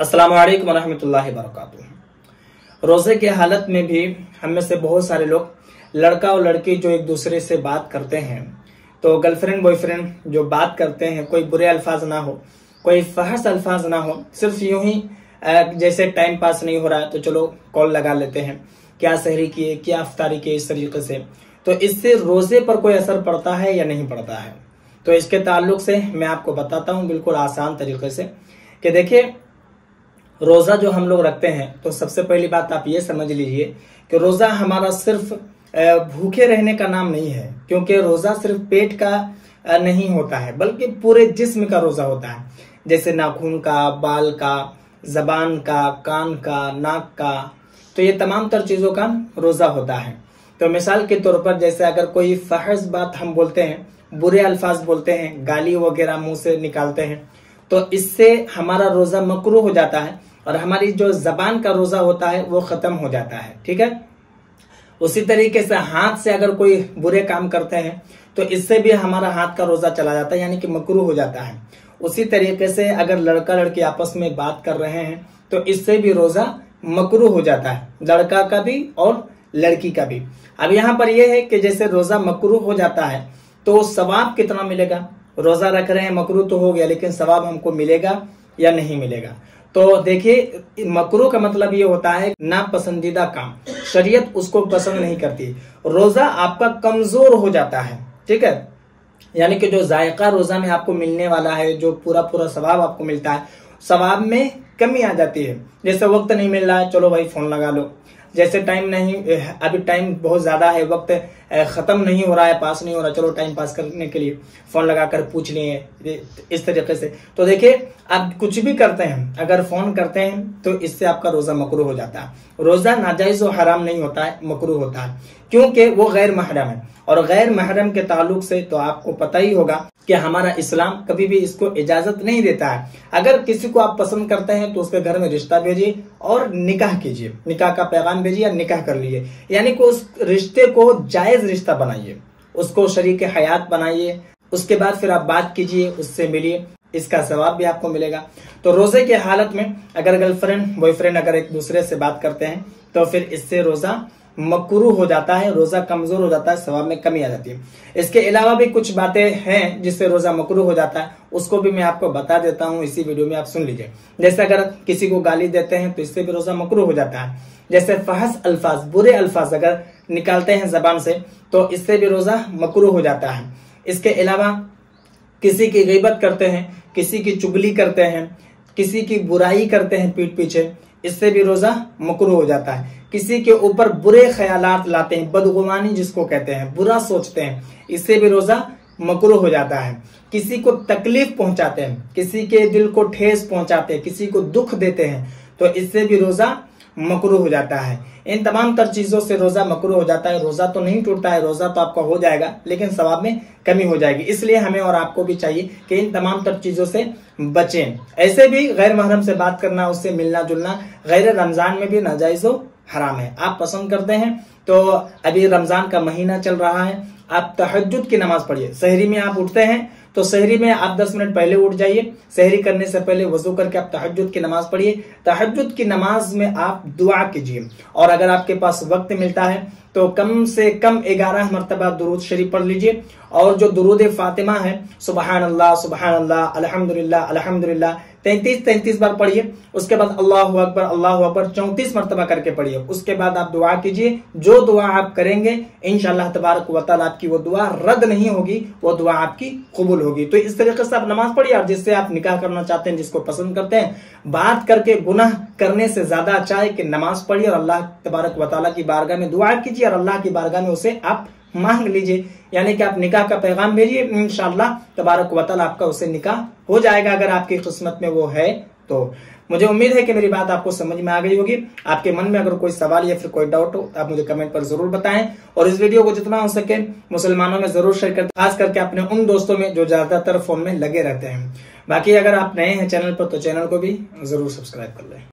अस्सलाम वालेकुम रहमतुल्लाहि व बरकातुहू। रोजे की हालत में भी हम में से बहुत सारे लोग लड़का और लड़की जो एक दूसरे से बात करते हैं, तो गर्लफ्रेंड बॉयफ्रेंड जो बात करते हैं, कोई बुरे अल्फाज ना हो, कोई फहश अल्फाज ना हो, सिर्फ यूं ही जैसे टाइम पास नहीं हो रहा है तो चलो कॉल लगा लेते हैं, क्या सहरी किए, क्या अफ्तारी किए, इस तरीके से। तो इससे रोजे पर कोई असर पड़ता है या नहीं पड़ता है? तो इसके ताल्लुक से मैं आपको बताता हूं बिल्कुल आसान तरीके से कि देखिए, रोजा जो हम लोग रखते हैं तो सबसे पहली बात आप ये समझ लीजिए कि रोजा हमारा सिर्फ भूखे रहने का नाम नहीं है, क्योंकि रोजा सिर्फ पेट का नहीं होता है बल्कि पूरे जिस्म का रोजा होता है। जैसे नाखून का, बाल का, जबान का, कान का, नाक का, तो ये तमाम तर चीजों का रोजा होता है। तो मिसाल के तौर पर जैसे अगर कोई फहश बात हम बोलते हैं, बुरे अल्फाज बोलते हैं, गाली वगैरह मुंह से निकालते हैं, तो इससे हमारा रोजा मकरूह हो जाता है और हमारी जो जबान का रोजा होता है वो खत्म हो जाता है। ठीक है। उसी तरीके से हाथ से अगर कोई बुरे काम करते हैं तो इससे भी हमारा हाथ का रोजा चला जाता है, यानी कि मकरूह हो जाता है। उसी तरीके से अगर लड़का लड़की आपस में बात कर रहे हैं तो इससे भी रोजा मकरूह हो जाता है, लड़का का भी और लड़की का भी। अब यहाँ पर यह है कि जैसे रोजा मकरूह हो जाता है तो सवाब कितना मिलेगा? रोजा रख रहे हैं, मकरूह तो हो गया, लेकिन सवाब हमको मिलेगा या नहीं मिलेगा? तो देखिए, मकरूह का मतलब ये होता है नापसंदीदा काम, शरीयत उसको पसंद नहीं करती। रोजा आपका कमजोर हो जाता है। ठीक है, यानी कि जो जायका रोजा में आपको मिलने वाला है, जो पूरा पूरा सवाब आपको मिलता है, सवाब में कमी आ जाती है। जैसे वक्त नहीं मिल रहा है, चलो भाई फोन लगा लो। जैसे टाइम नहीं, अभी टाइम बहुत ज्यादा है, वक्त खत्म नहीं हो रहा है, पास नहीं हो रहा, चलो टाइम पास करने के लिए फोन लगाकर पूछ लिए, इस तरीके से। तो देखिए, आप कुछ भी करते हैं, अगर फोन करते हैं तो इससे आपका रोजा मकरूह हो जाता है। रोजा नाजायज और हराम नहीं होता है, मकरूह होता है, क्योंकि वो गैर महरम है। और गैर महरम के ताल्लुक से तो आपको पता ही होगा कि हमारा इस्लाम कभी भी इसको इजाजत नहीं देता है। अगर किसी को आप पसंद करते हैं तो उसके घर में रिश्ता भेजिए और निकाह कीजिए, निकाह का पैगाम भेजिए, निकाह कर लीजिए, यानी कि उस रिश्ते को जायज रिश्ता बनाइए, उसको शरीक हयात बनाइए। उसके बाद फिर आप बात कीजिए, उससे मिलिए, इसका सवाब भी आपको मिलेगा। तो रोजे के हालत में अगर गर्लफ्रेंड बॉयफ्रेंड अगर एक दूसरे से बात करते हैं तो फिर इससे रोजा मकरूह हो जाता है, रोजा कमजोर हो जाता है, सवाब में कमी आ जाती है। इसके अलावा भी कुछ बातें हैं जिससे रोजा मकरूह हो जाता है, उसको भी मैं आपको बता देता हूं, इसी वीडियो में आप सुन लीजिए। जैसे अगर किसी को गाली देते हैं तो इससे भी रोजा मकरूह हो जाता है। जैसे फहश अल्फाज, बुरे अल्फाज अगर निकालते हैं जबान से तो इससे भी रोजा मकरूह हो जाता है। इसके अलावा किसी की गीबत करते हैं, किसी की चुगली करते हैं, किसी की बुराई करते हैं पीठ पीछे, इससे भी रोजा मकरूह हो जाता है। किसी के ऊपर बुरे ख्यालात लाते हैं, बदगुमानी जिसको कहते हैं, बुरा सोचते हैं, इससे भी रोजा मकरूह हो जाता है। किसी को तकलीफ पहुंचाते हैं, किसी के दिल को ठेस पहुंचाते हैं, किसी को दुख देते हैं, तो इससे भी रोजा मकरूह हो जाता है। इन तमाम तर चीजों से रोजा मकरूह हो जाता है। रोजा तो नहीं टूटता है, रोजा तो आपका हो जाएगा, लेकिन सवाब में कमी हो जाएगी। इसलिए हमें और आपको भी चाहिए कि इन तमाम तर चीजों से बचें। ऐसे भी गैर महरम से बात करना, उससे मिलना जुलना गैर रमजान में भी नाजायज हराम है। आप पसंद करते हैं तो अभी रमजान का महीना चल रहा है, आप तहज्जुद की नमाज पढ़िए। सहरी में आप उठते हैं तो सहरी में आप 10 मिनट पहले उठ जाइए, सहरी करने से पहले वजू करके आप तहज्जुद की नमाज पढ़िए। तहज्जुद की नमाज में आप दुआ कीजिए, और अगर आपके पास वक्त मिलता है तो कम से कम 11 मरतबा दुरूद शरीफ पढ़ लीजिए। और जो दुरूद फातिमा है, सुबहान अल्लाह, अल्हम्दुलिल्लाह अल्हम्दुलिल्लाह 33 बार पढ़िए। उसके बाद अल्लाहु अकबर 34 मरतबा करके पढ़िए। उसके बाद आप दुआ कीजिए। जो दुआ आप करेंगे इंशाअल्लाह तबारक व तआला आपकी वो दुआ रद्द नहीं होगी, वो दुआ आपकी कबूल होगी। तो इस तरीके से आप नमाज पढ़िए। और जिससे आप निकाह करना चाहते हैं, जिसको पसंद करते हैं, बात करके गुनाह करने से ज्यादा अच्छा है कि नमाज पढ़िए और अल्लाह तबारक व तआला की बारगाह में दुआ कीजिए और अल्लाह की बारगाह में उसे आप मांग लीजिए, यानी कि आप निकाह का पैगाम भेजिए। इंशाअल्लाह तबारक व तआला आपका उससे निकाह हो जाएगा, अगर आपकी किस्मत में वो है तो। मुझे उम्मीद है कि मेरी बात आपको समझ में आ गई होगी। आपके मन में अगर कोई सवाल या फिर कोई डाउट हो तो आप मुझे कमेंट पर जरूर बताएं, और इस वीडियो को जितना हो सके मुसलमानों में जरूर शेयर करें, खास करके अपने उन दोस्तों में जो ज्यादातर फोन में लगे रहते हैं। बाकी अगर आप नए हैं चैनल पर तो चैनल को भी जरूर सब्सक्राइब कर लें।